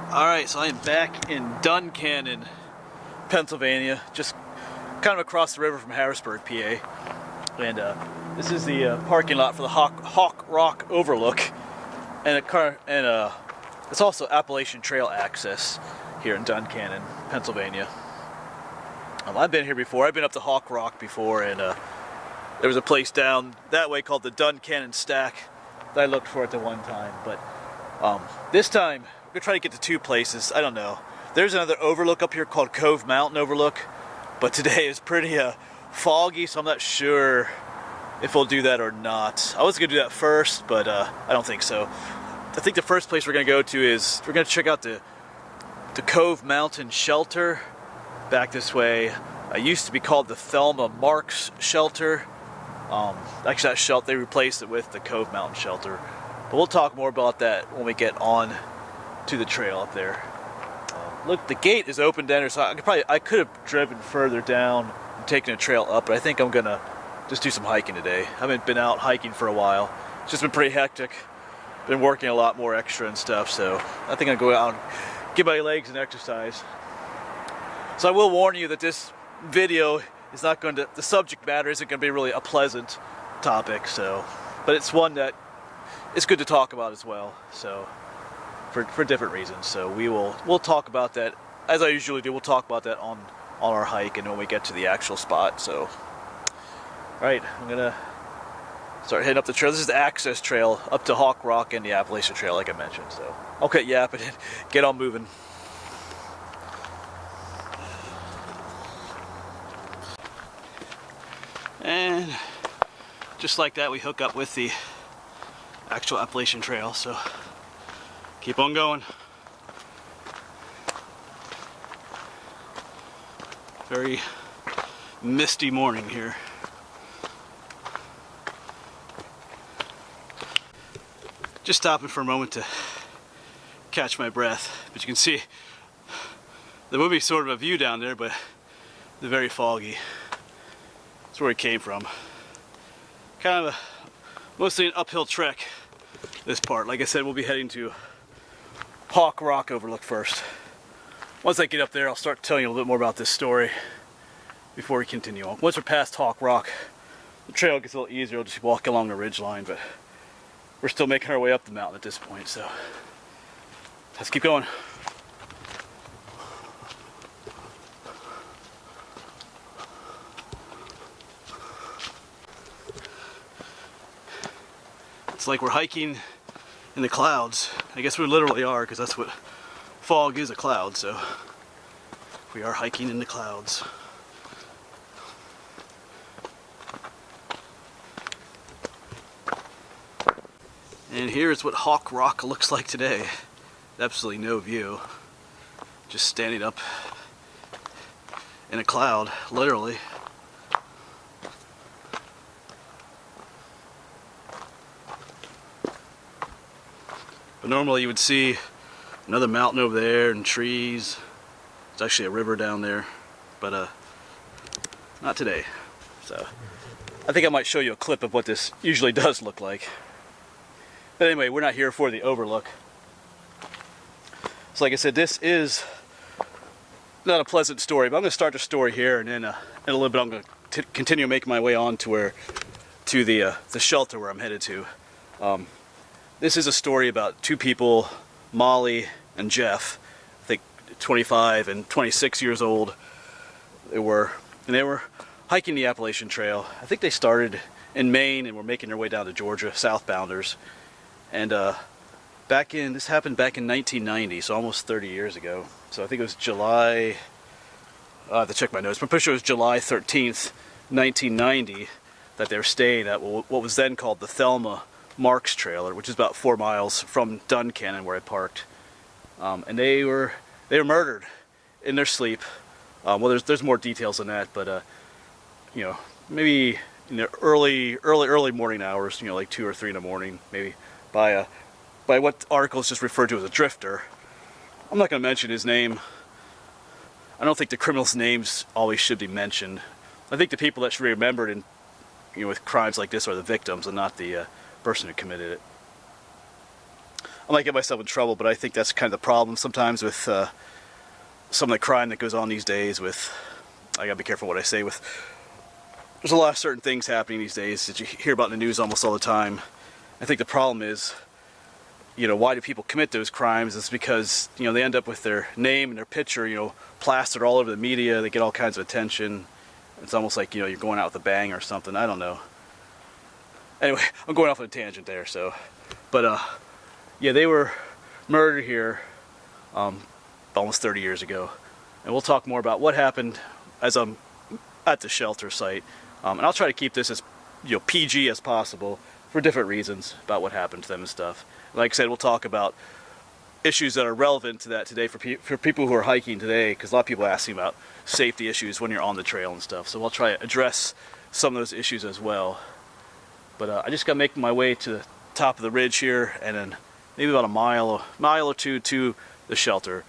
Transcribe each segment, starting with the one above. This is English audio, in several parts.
Alright, so I am back in Duncannon, Pennsylvania, just kind of across the river from Harrisburg, PA. And this is the parking lot for the Hawk Rock Overlook. And it's also Appalachian Trail access here in Duncannon, Pennsylvania. I've been here before. I've been up to Hawk Rock before, and there was a place down that way called the Duncannon Stack that I looked for at the one time. But this time, we're going to try to get to two places. I don't know. There's another overlook up here called Cove Mountain Overlook, but today is pretty foggy, so I'm not sure if we'll do that or not. I was going to do that first, but I don't think so. I think the first place we're going to go to is, we're going to check out the Cove Mountain Shelter back this way. It used to be called the Thelma Marks Shelter. Actually, that shelter, they replaced it with the Cove Mountain Shelter. But we'll talk more about that when we get on to the trail up there. Look, the gate is open down here, so I could have driven further down and taken a trail up, but I think I'm gonna just do some hiking today. I haven't been out hiking for a while. It's just been pretty hectic. Been working a lot more extra and stuff, so I think I'll go out and give my legs an exercise. So I will warn you that this video is not going to, the subject matter isn't going to be really a pleasant topic, so, but it's one that it's good to talk about as well, so for different reasons. So we'll talk about that as I usually do. We'll talk about that on our hike and when we get to the actual spot. So all right, I'm gonna start heading up the trail. This is the access trail up to Hawk Rock and the Appalachian Trail, like I mentioned. So I'll quit yapping and get on moving. And just like that, we hook up with the actual Appalachian Trail, so keep on going. Very misty morning here. Just stopping for a moment to catch my breath, but you can see there will be sort of a view down there, but they're very foggy. That's where it came from. Kind of mostly an uphill trek, this part. Like I said, we'll be heading to Hawk Rock Overlook first. Once I get up there, I'll start telling you a little bit more about this story before we continue on. Once we're past Hawk Rock, the trail gets a little easier. We'll just walk along the ridge line, but we're still making our way up the mountain at this point, so let's keep going. It's like we're hiking in the clouds. I guess we literally are, because that's what fog is, a cloud, so we are hiking in the clouds. And here's what Hawk Rock looks like today. Absolutely no view. Just standing up in a cloud, literally. But normally you would see another mountain over there and trees. There's actually a river down there, but not today. So I think I might show you a clip of what this usually does look like. But anyway, we're not here for the overlook. So like I said, this is not a pleasant story, but I'm going to start the story here, and then in a little bit I'm going to continue making my way on to the shelter where I'm headed to. This is a story about two people, Molly and Jeff, I think 25 and 26 years old they were, and they were hiking the Appalachian Trail. I think they started in Maine and were making their way down to Georgia, southbounders. And this happened back in 1990, so almost 30 years ago. So I think it was July, I have to check my notes, but I'm pretty sure it was July 13th, 1990, that they were staying at what was then called the Thelma Marks trailer, which is about 4 miles from Duncannon, where I parked. And they were murdered in their sleep. Well, there's more details on that, but you know, maybe in the early morning hours, you know, like 2 or 3 in the morning, maybe by what articles just referred to as a drifter. I'm not going to mention his name. I don't think the criminals' names always should be mentioned. I think the people that should be remembered in, you know, with crimes like this are the victims and not the person who committed it. I might get myself in trouble, but I think that's kind of the problem sometimes with some of the crime that goes on these days. With, I gotta be careful what I say. With, there's a lot of certain things happening these days that you hear about in the news almost all the time. I think the problem is, you know, why do people commit those crimes? It's because, you know, they end up with their name and their picture, you know, plastered all over the media. They get all kinds of attention. It's almost like, you know, you're going out with a bang or something. I don't know. Anyway, I'm going off on a tangent there. So, but yeah, they were murdered here almost 30 years ago, and we'll talk more about what happened as I'm at the shelter site. And I'll try to keep this as, you know, PG as possible for different reasons about what happened to them and stuff. Like I said, we'll talk about issues that are relevant to that today for people who are hiking today, because a lot of people ask me about safety issues when you're on the trail and stuff. So we'll try to address some of those issues as well. But I just got to make my way to the top of the ridge here, and then maybe about a mile or two to the shelter.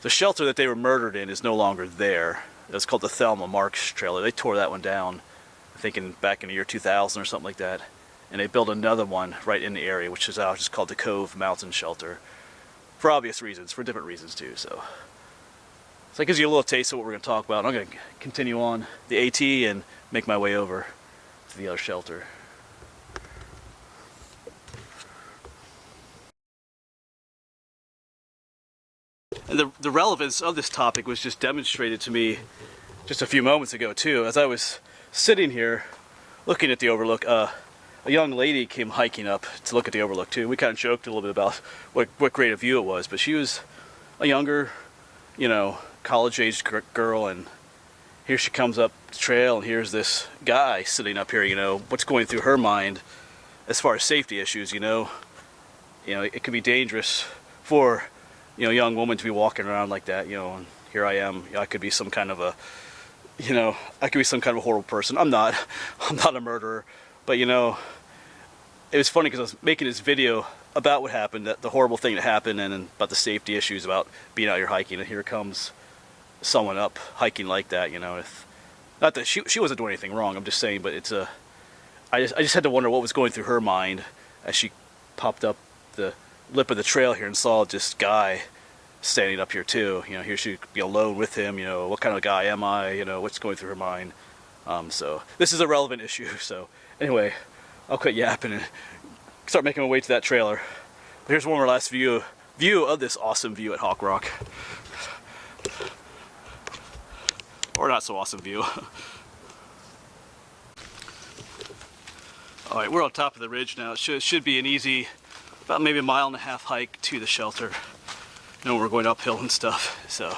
The shelter that they were murdered in is no longer there. It's called the Thelma Marks trailer. They tore that one down, I think back in the year 2000 or something like that. And they built another one right in the area, which is now just called the Cove Mountain Shelter. For obvious reasons, for different reasons too. So that gives you a little taste of what we're going to talk about. I'm going to continue on the AT and make my way over to the other shelter. And the relevance of this topic was just demonstrated to me just a few moments ago too. As I was sitting here looking at the Overlook, a young lady came hiking up to look at the Overlook too. We kind of joked a little bit about what great a view it was, but she was a younger, you know, college-aged girl, and here she comes up the trail, and here's this guy sitting up here. You know, what's going through her mind as far as safety issues? You know, it could be dangerous for, you know, a young woman to be walking around like that. You know, and here I am. I could be some kind of a, you know, I could be some kind of a horrible person. I'm not a murderer. But, you know, it was funny because I was making this video about what happened, the horrible thing that happened, and about the safety issues about being out here hiking, and here comes someone up hiking like that, you know. Not that she wasn't doing anything wrong, I'm just saying, but it's I just had to wonder what was going through her mind as she popped up the lip of the trail here and saw this guy standing up here too. You know, here she'd be alone with him, you know, what kind of guy am I, you know, what's going through her mind. So this is a relevant issue. So anyway, I'll quit yapping and start making my way to that trailer. But here's one more last view of this awesome view at Hawk Rock. Or not so awesome view. Alright, we're on top of the ridge now. It should be an easy, about maybe a 1.5 mile hike to the shelter. You know, we're going uphill and stuff, so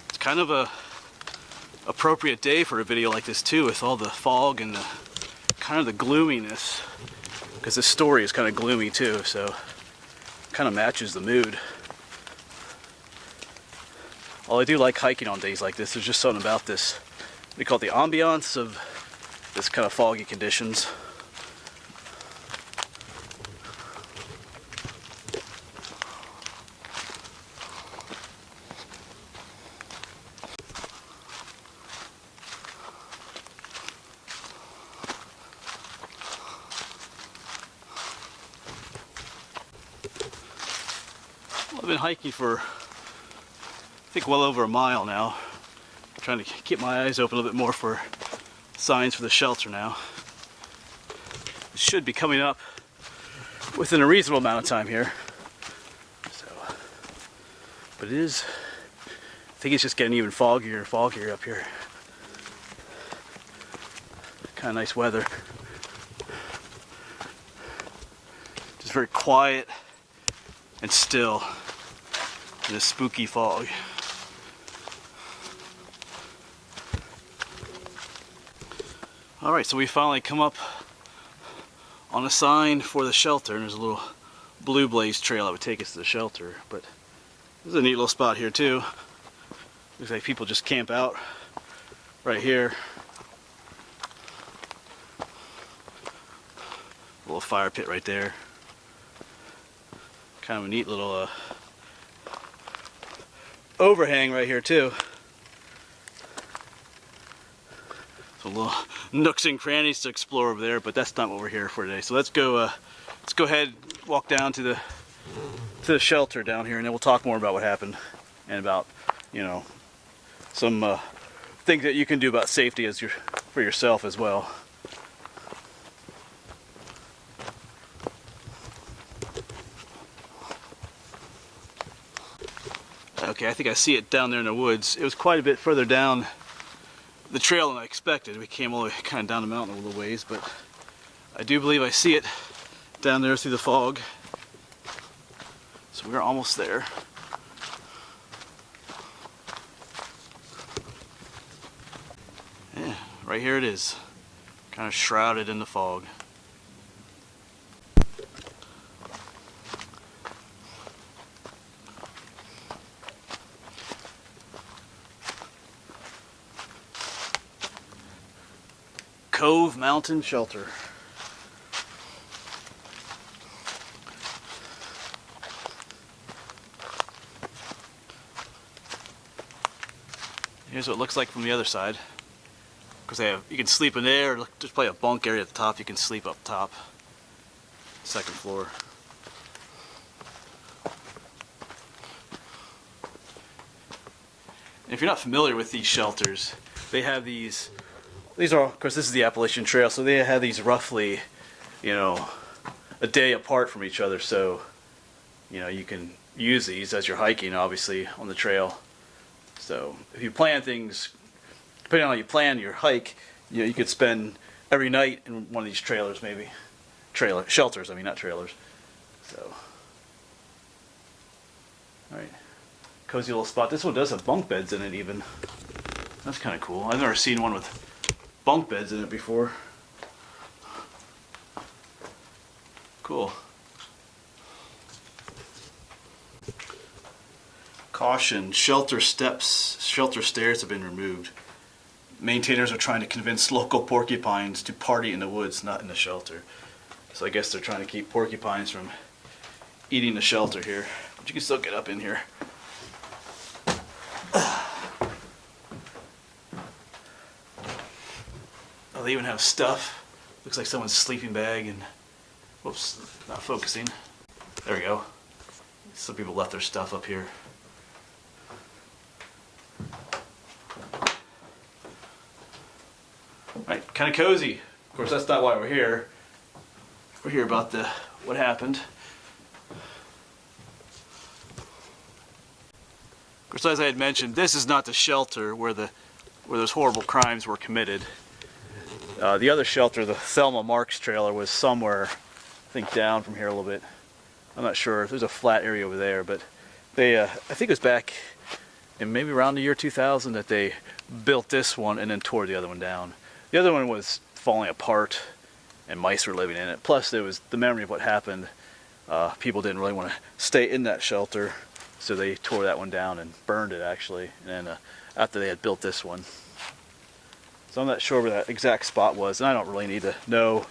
it's kind of a appropriate day for a video like this too, with all the fog and the kind of the gloominess, because this story is kind of gloomy too, so kind of matches the mood. Well, I do like hiking on days like this. There's just something about this, we call it the ambiance of this kind of foggy conditions. I've been hiking for, I think, well over a mile now. I'm trying to keep my eyes open a little bit more for signs for the shelter now. It should be coming up within a reasonable amount of time here. So, but it is, I think it's just getting even foggier and foggier up here. Kind of nice weather. Just very quiet and still in this spooky fog. Alright, so we finally come up on a sign for the shelter, and there's a little blue blaze trail that would take us to the shelter. But there's a neat little spot here too. Looks like people just camp out right here. A little fire pit right there. Kind of a neat little overhang right here too. So little nooks and crannies to explore over there, but that's not what we're here for today. So let's go let's go ahead and walk down to the shelter down here, and then we'll talk more about what happened and about, you know, some things that you can do about safety for yourself as well. Okay, I think I see it down there in the woods. It was quite a bit further down the trail than I expected. We came all the way kind of down the mountain a little ways, but I do believe I see it down there through the fog. So we're almost there. Yeah, right here it is, kind of shrouded in the fog. Cove Mountain Shelter. Here's what it looks like from the other side. Because you can sleep in there, or just play a bunk area at the top. You can sleep up top, second floor. And if you're not familiar with these shelters, they have these are, of course, this is the Appalachian Trail, so they have these roughly, you know, a day apart from each other. So, you know, you can use these as you're hiking, obviously, on the trail. So if you plan things, depending on how you plan your hike, you know, you could spend every night in one of these trailers, maybe. Shelters, I mean, not trailers. So, alright. Cozy little spot. This one does have bunk beds in it even. That's kind of cool. I've never seen one with bunk beds in it before. Cool. Caution, shelter stairs have been removed. Maintainers are trying to convince local porcupines to party in the woods, not in the shelter. So I guess they're trying to keep porcupines from eating the shelter here. But you can still get up in here. Oh, they even have stuff. Looks like someone's sleeping bag and... Whoops, not focusing. There we go. Some people left their stuff up here. Right, kind of cozy. Of course, that's not why we're here. We're here about what happened. Of course, as I had mentioned, this is not the shelter where those horrible crimes were committed. The other shelter, the Thelma Marks trailer, was somewhere, I think, down from here a little bit. I'm not sure. There's a flat area over there, but they, I think it was back in maybe around the year 2000 that they built this one and then tore the other one down. The other one was falling apart and mice were living in it. Plus, there was the memory of what happened. People didn't really want to stay in that shelter, so they tore that one down and burned it, actually. And then after they had built this one. So I'm not sure where that exact spot was, and I don't really need to know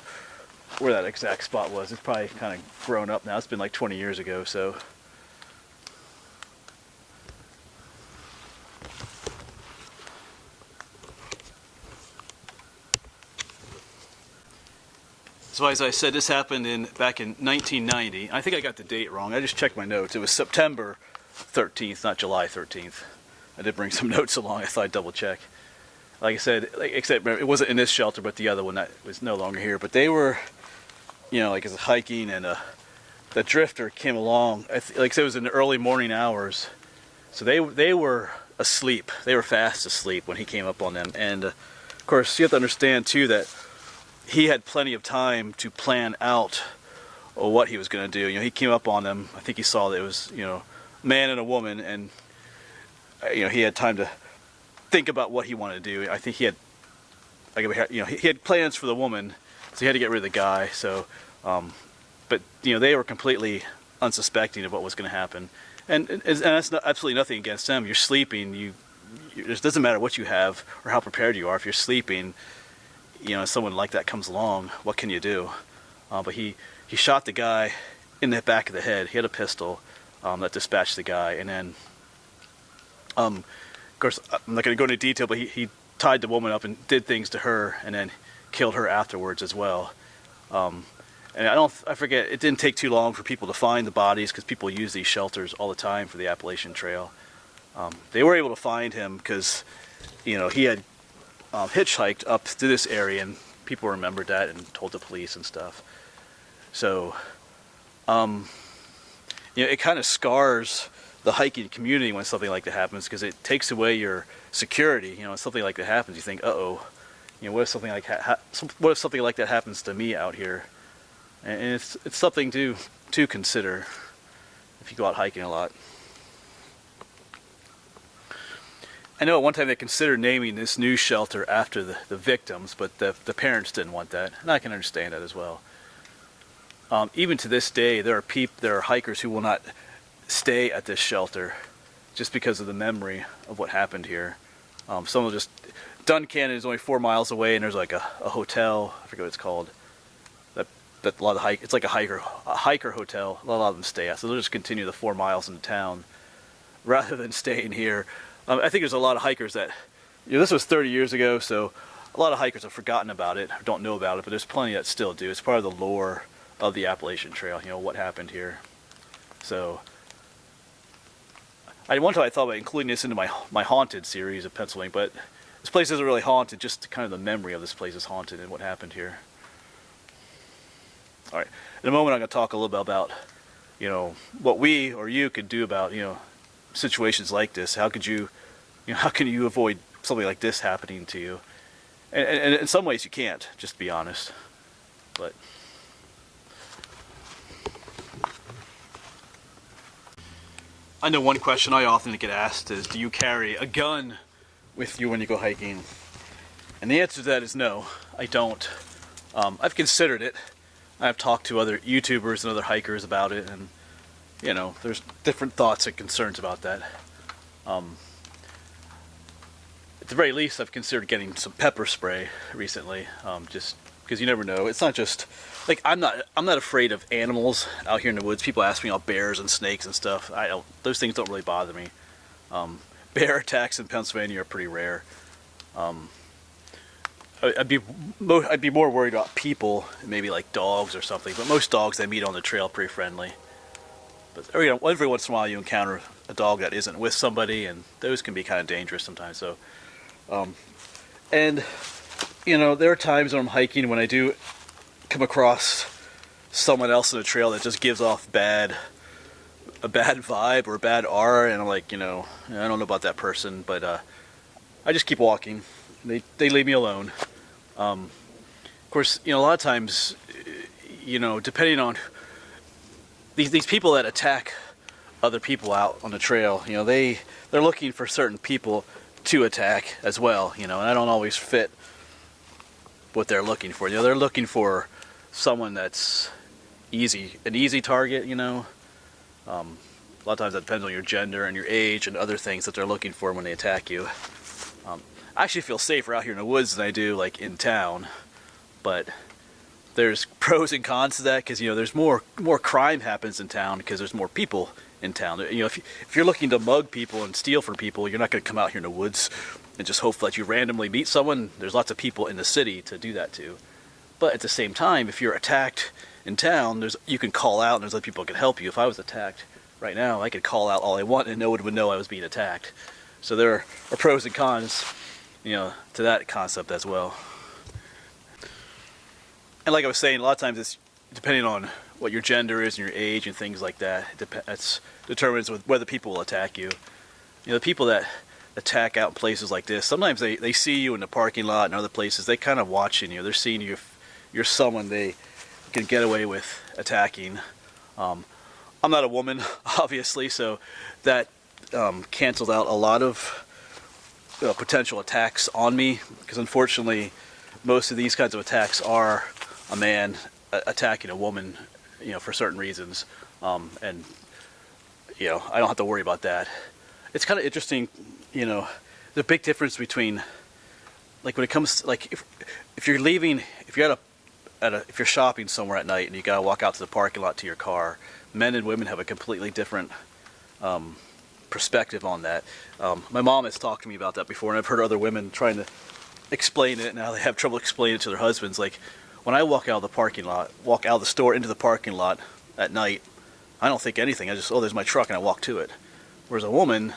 where that exact spot was. It's probably kind of grown up now. It's been like 20 years ago, so. So as I said, this happened back in 1990. I think I got the date wrong. I just checked my notes. It was September 13th, not July 13th. I did bring some notes along. I thought I'd double check. Like I said, except it wasn't in this shelter, but the other one that was no longer here. But they were, you know, like as hiking, and the drifter came along. Like I said, it was in the early morning hours, so they were asleep. They were fast asleep when he came up on them. And of course, you have to understand too that he had plenty of time to plan out what he was going to do. You know, he came up on them. I think he saw that it was, you know, a man and a woman, and you know, he had time to think about what he wanted to do. I think he had, like, you know, he had plans for the woman, so he had to get rid of the guy. So, but you know, they were completely unsuspecting of what was going to happen, and that's absolutely nothing against them. You're sleeping. It doesn't matter what you have or how prepared you are. If you're sleeping, you know, someone like that comes along, what can you do? But he shot the guy in the back of the head. He had a pistol that dispatched the guy, and then, of course, I'm not going to go into detail, but he tied the woman up and did things to her, and then killed her afterwards as well. And I forget, it didn't take too long for people to find the bodies because people use these shelters all the time for the Appalachian Trail. They were able to find him because, he had hitchhiked up to this area, and people remembered that and told the police and stuff. So, it kind of scars the hiking community when something like that happens, because it takes away your security. When something like that happens, you think, uh-oh, what if something like that happens to me out here? And it's something to consider if you go out hiking a lot. I know at one time they considered naming this new shelter after the victims, but the parents didn't want that, and I can understand that as well. Even to this day, there are hikers who will not stay at this shelter just because of the memory of what happened here. Some will just... Dun Canyon is only 4 miles away, and there's like a hotel, I forget what it's called, that a lot of it's like a hiker hotel. A lot of them stay at, so they'll just continue the 4 miles into town rather than staying here. I think there's a lot of hikers that, this was 30 years ago, so a lot of hikers have forgotten about it, or don't know about it, but there's plenty that still do. It's part of the lore of the Appalachian Trail, what happened here. So, one time I thought about including this into my haunted series of Pennsylvania, but this place isn't really haunted, just kind of the memory of this place is haunted and what happened here. Alright, in a moment I'm going to talk a little bit about, what we or you could do about, situations like this. How can you avoid something like this happening to you? And in some ways you can't, just to be honest. But I know one question I often get asked is, do you carry a gun with you when you go hiking? And the answer to that is no, I don't. I've considered it. I've talked to other YouTubers and other hikers about it, and there's different thoughts and concerns about that. At the very least, I've considered getting some pepper spray recently, just because you never know. It's not just like I'm not afraid of animals out here in the woods. People ask me about bears and snakes and stuff. Those things don't really bother me. Bear attacks in Pennsylvania are pretty rare. I'd be more worried about people, maybe like dogs or something. But most dogs I meet on the trail are pretty friendly. But every once in a while you encounter a dog that isn't with somebody, and those can be kind of dangerous sometimes. So, and there are times when I'm hiking when I do come across someone else on the trail that just gives off a bad vibe or a bad aura, and I'm like, I don't know about that person, but I just keep walking. They leave me alone. Of course, a lot of times, depending on these people that attack other people out on the trail, they're looking for certain people to attack as well, and I don't always fit what they're looking for. They're looking for someone that's an easy target, A lot of times that depends on your gender and your age and other things that they're looking for when they attack you. I actually feel safer out here in the woods than I do like in town, but there's pros and cons to that, because there's more crime happens in town because there's more people in town. If you're looking to mug people and steal from people, you're not going to come out here in the woods and just hope that you randomly meet someone. There's lots of people in the city to do that to. But at the same time, if you're attacked in town, you can call out and there's other people that can help you. If I was attacked right now, I could call out all I want and no one would know I was being attacked. So there are pros and cons, to that concept as well. And like I was saying, a lot of times it's depending on what your gender is and your age and things like that. That determines whether people will attack you. The people that attack out in places like this, sometimes they see you in the parking lot and other places. They kind of watching you. They're seeing you if you're someone they can get away with attacking. I'm not a woman, obviously, so that cancels out a lot of potential attacks on me, because unfortunately most of these kinds of attacks are a man attacking a woman, for certain reasons, and I don't have to worry about that. It's kind of interesting, there's a big difference between, like, when it comes to, like, if you're leaving, if you're if you're shopping somewhere at night and you gotta walk out to the parking lot to your car, men and women have a completely different perspective on that. My mom has talked to me about that before, and I've heard other women trying to explain it, and now they have trouble explaining it to their husbands. Like, when I walk out of the parking lot, walk out of the store into the parking lot at night, I don't think anything. I just, oh, there's my truck, and I walk to it. Whereas a woman,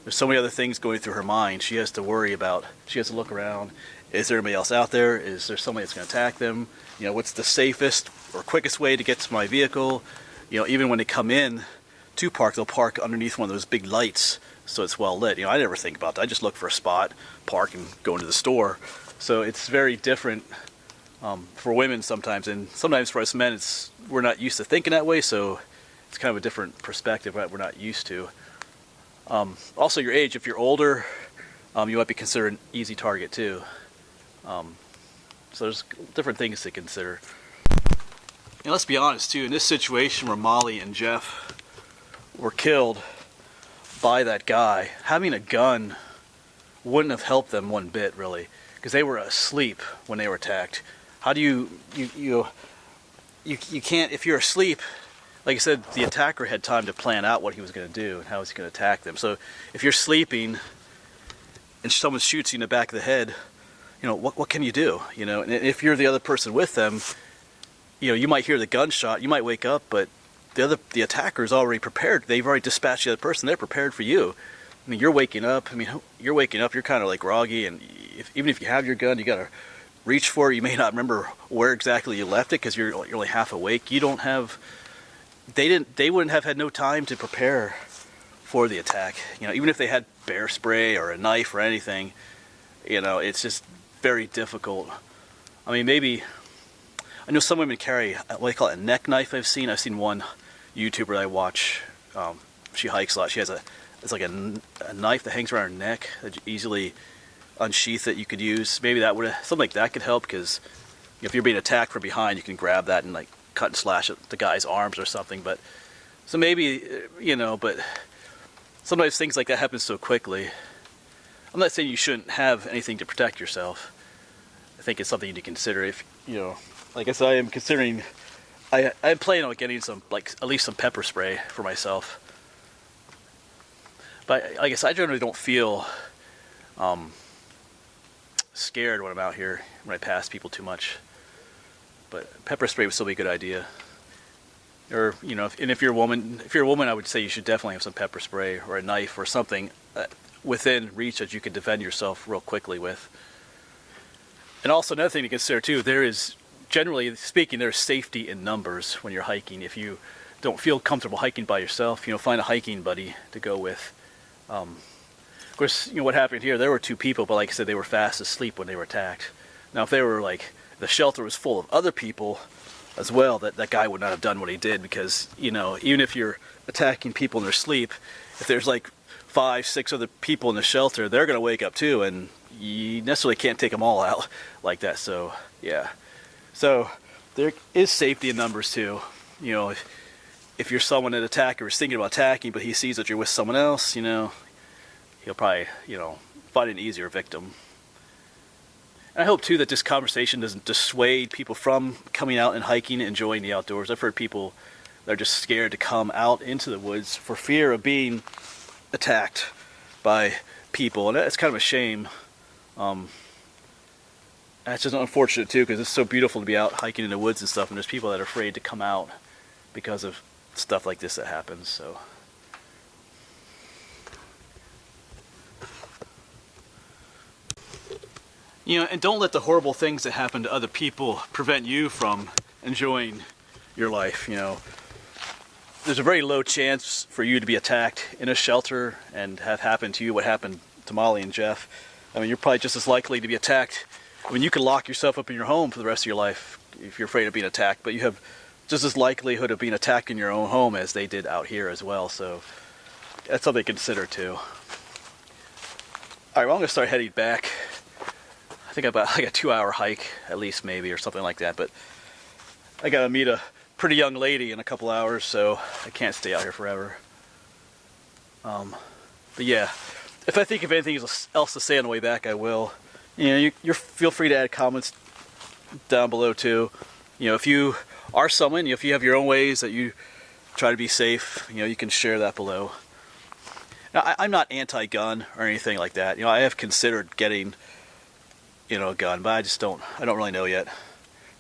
there's so many other things going through her mind. She has to worry about, she has to look around. Is there anybody else out there? Is there somebody that's going to attack them? You know, what's the safest or quickest way to get to my vehicle? You know, even when they come in to park, they'll park underneath one of those big lights so it's well lit. You know, I never think about that. I just look for a spot, park, and go into the store. So it's very different for women sometimes, and sometimes for us men, we're not used to thinking that way, so it's kind of a different perspective that we're not used to. Also, your age. If you're older, you might be considered an easy target too. So there's different things to consider. And let's be honest too, in this situation where Molly and Jeff were killed by that guy, having a gun wouldn't have helped them one bit, really, because they were asleep when they were attacked. How do you can't, if you're asleep, like I said, the attacker had time to plan out what he was going to do and how he's going to attack them. So if you're sleeping and someone shoots you in the back of the head, you know, what can you do? You know, and if you're the other person with them, you know, you might hear the gunshot, you might wake up, but the attacker's already prepared. They've already dispatched the other person. They're prepared for you. I mean, you're waking up. I mean, you're waking up. You're kind of like groggy, and even if you have your gun, you got to reach for it. You may not remember where exactly you left it because you're only half awake. You don't have. They wouldn't have had no time to prepare for the attack. You know, even if they had bear spray or a knife or anything, you know, it's just very difficult. I mean, maybe I know some women carry what they call it, a neck knife. I've seen one YouTuber that I watch. She hikes a lot. She has it's like a knife that hangs around her neck that you easily unsheath that you could use. Maybe that would, something like that could help, because if you're being attacked from behind, you can grab that and like cut and slash at the guy's arms or something. But so maybe, you know, but sometimes things like that happen so quickly. I'm not saying you shouldn't have anything to protect yourself. I think it's something you need to consider. If, you know, like I said, I am considering, I'm planning on getting some, like, at least some pepper spray for myself. But like I guess I generally don't feel scared when I'm out here, when I pass people too much. But pepper spray would still be a good idea. Or, you know, if you're a woman, I would say you should definitely have some pepper spray or a knife or something within reach that you can defend yourself real quickly with. And also another thing to consider too, there is, generally speaking, there's safety in numbers when you're hiking. If you don't feel comfortable hiking by yourself, you know, find a hiking buddy to go with. Of course, you know what happened here, there were 2 people, but like I said, they were fast asleep when they were attacked. Now if they were like, the shelter was full of other people as well, that guy would not have done what he did, because, you know, even if you're attacking people in their sleep, if there's like 5, 6 other people in the shelter, they're going to wake up too, and you necessarily can't take them all out like that. So yeah, so there is safety in numbers too. You know, if you're someone an attacker is thinking about attacking, but he sees that you're with someone else, you know, he'll probably, you know, find an easier victim. And I hope too that this conversation doesn't dissuade people from coming out and hiking and enjoying the outdoors. I've heard people that are just scared to come out into the woods for fear of being attacked by people, and that's kind of a shame. That's just unfortunate too, because it's so beautiful to be out hiking in the woods and stuff, and there's people that are afraid to come out because of stuff like this that happens. So you know, and don't let the horrible things that happen to other people prevent you from enjoying your life. You know, there's a very low chance for you to be attacked in a shelter and have happened to you what happened to Molly and Jeff. I mean, you're probably just as likely to be attacked. I mean, you can lock yourself up in your home for the rest of your life if you're afraid of being attacked, but you have just as likelihood of being attacked in your own home as they did out here as well. So that's something to consider too. All right, well, I'm going to start heading back. I think about like a 2-hour hike at least, maybe, or something like that, but I got to meet a pretty young lady in a couple hours, so I can't stay out here forever. But yeah, if I think of anything else to say on the way back, I will. You know, you're feel free to add comments down below too. You know, if you are someone, if you have your own ways that you try to be safe, you know, you can share that below. Now, I'm not anti-gun or anything like that. You know, I have considered getting, you know, a gun, but I don't really know yet.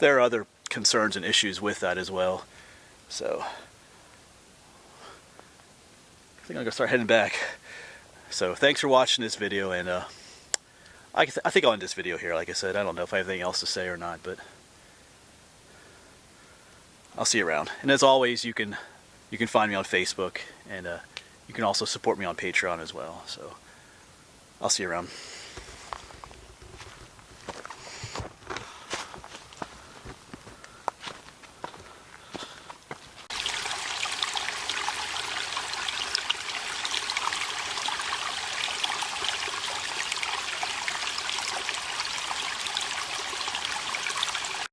there are other concerns and issues with that as well. So I think I'm gonna start heading back. So thanks for watching this video, and I think I'll end this video here. Like I said, I don't know if I have anything else to say or not, but I'll see you around. And as always, you can find me on Facebook, and you can also support me on Patreon as well. So I'll see you around.